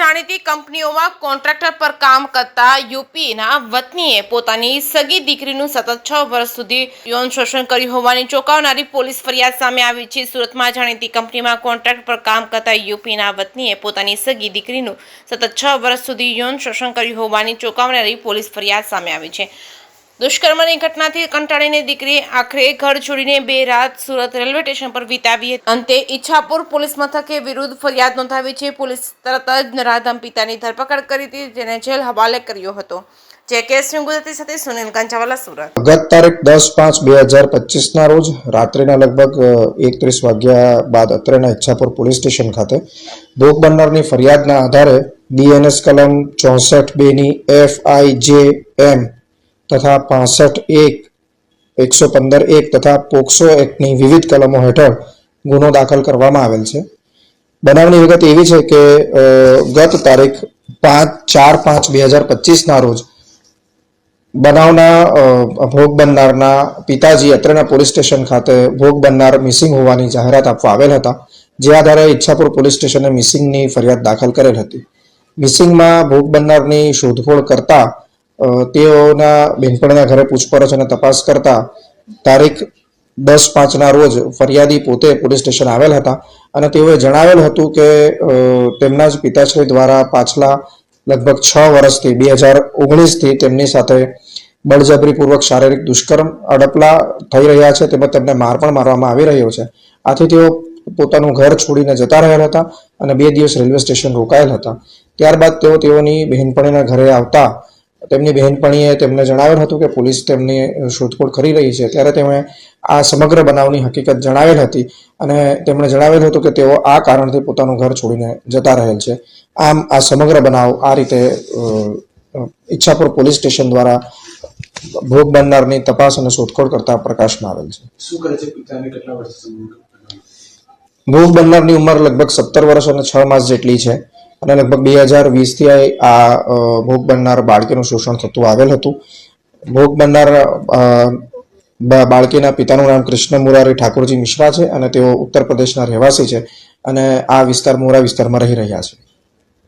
જાણીતી કંપનીઓમાં કોન્ટ્રાક્ટર પર કામ કરતા યુપીના વતનીએ પોતાની સગી દીકરીનું સતત 6 વર્ષ સુધી યૌન શોષણ કર્યું હોવાની ચોંકાવનારી પોલીસ ફરિયાદ સામે આવી છે। સુરતમાં જાણીતી કંપનીમાં કોન્ટ્રાક્ટ પર કામ કરતા યુપીના વતનીએ પોતાની સગી દીકરીનું સતત 6 વર્ષ સુધી યૌન શોષણ કર્યું હોવાની ચોંકાવનારી પોલીસ ફરિયાદ સામે આવી છે। દુષ્કર્મની ઘટનાથી કંટાળીને દીકરીએ આખરે ઘર છોડીને 2 રાત સુરત રેલવે સ્ટેશન પર વિતાવી। અંતે ઈચ્છાપુર પોલીસ મથકે વિરુદ્ધ ફરિયાદ નોંધાવી છે। પોલીસ તરત જ નરાધમ પિતાની ધરપકડ કરી હતી, જેને જેલ હવાલે કર્યો હતો। જે કેસ ગુજરાતી સાથે સુનિલ કંચાવાલા, સુરત। ગત તારીખ 10/5/2025 ના રોજ રાત્રિના લગભગ 31 વાગ્યા બાદ અત્રેના ઈચ્છાપુર પોલીસ સ્ટેશન ખાતે ભોગ બનનારની ફરિયાદના આધારે બીએનએસ કલમ 64(2) ની FIJM તથા 65(1) 115(1) તથા પોક્સો એક્ટની વિવિધ કલમો હેઠળ ગુનો દાખલ કરવામાં આવેલ છે। બનાવની વિગત એવી છે કે ગત તારીખ 4/5/2025 ના રોજ બનાવના ભોગ બનનારના પિતાજી અત્રેના પોલીસ સ્ટેશન ખાતે ભોગ બનનાર મિસિંગ હોવાની જાહેરાત આપવા આવેલ હતા, જે આધારે ઈચ્છાપુર પોલીસ સ્ટેશને મિસિંગની ફરિયાદ દાખલ કરેલ હતી। મિસિંગમાં ભોગ બનનારની શોધખોળ કરતા તેઓના બહેનપણીના ઘરે પૂછપરછ અને તપાસ કરતા તારીખ 10/5 ના રોજ ફરિયાદી પોતે પોલીસ સ્ટેશન આવેલ હતા અને તેઓએ જણાવેલ હતું કે તેમના જ પિતાશ્રી દ્વારા પાછલા લગભગ 6 વર્ષથી 2019થી તેમની સાથે બળજબરીપૂર્વક શારીરિક દુષ્કર્મ અડપલા થઈ રહ્યા છે, તેમજ તેમને માર પણ મારવામાં આવી રહ્યો છે। આથી તેઓ પોતાનું ઘર છોડીને જતા રહેલ હતા અને 2 દિવસ રેલવે સ્ટેશન રોકાયેલ હતા। ત્યારબાદ તેઓની બહેનપણીના ઘરે આવતા તેમની બહેનપણીએ તેમને જણાવેલ હતું કે પોલીસ તેમની શોધખોળ કરી રહી છે, ત્યારે તેમણે આ સમગ્ર બનાવની હકીકત જણાવેલ હતી અને તેમણે જણાવેલ હતું કે તેઓ આ કારણથી પોતાનું ઘર છોડીને જતા રહેલ છે। આમ આ સમગ્ર બનાવ આ રીતે ઈચ્છાપુર પોલીસ સ્ટેશન દ્વારા ભોગ બનનારની તપાસ અને શોધખોળ કરતા પ્રકાશમાં આવેલ છે। શું કરે છે પિતાને? કેટલા વર્ષ? ભોગ બનનારની ઉંમર લગભગ 17 વર્ષ અને 6 માસ જેટલી છે અને લગભગ 2020થી આ ભોગ બનનાર બાળકીનું શોષણ થતું આવેલ હતું। ભોગ બનનાર બાળકીના પિતાનું નામ કૃષ્ણ મુરારી ઠાકોરજી મિશ્રા છે અને તેઓ ઉત્તર પ્રદેશના રહેવાસી છે અને આ વિસ્તાર મોરા વિસ્તારમાં રહી રહ્યા છે।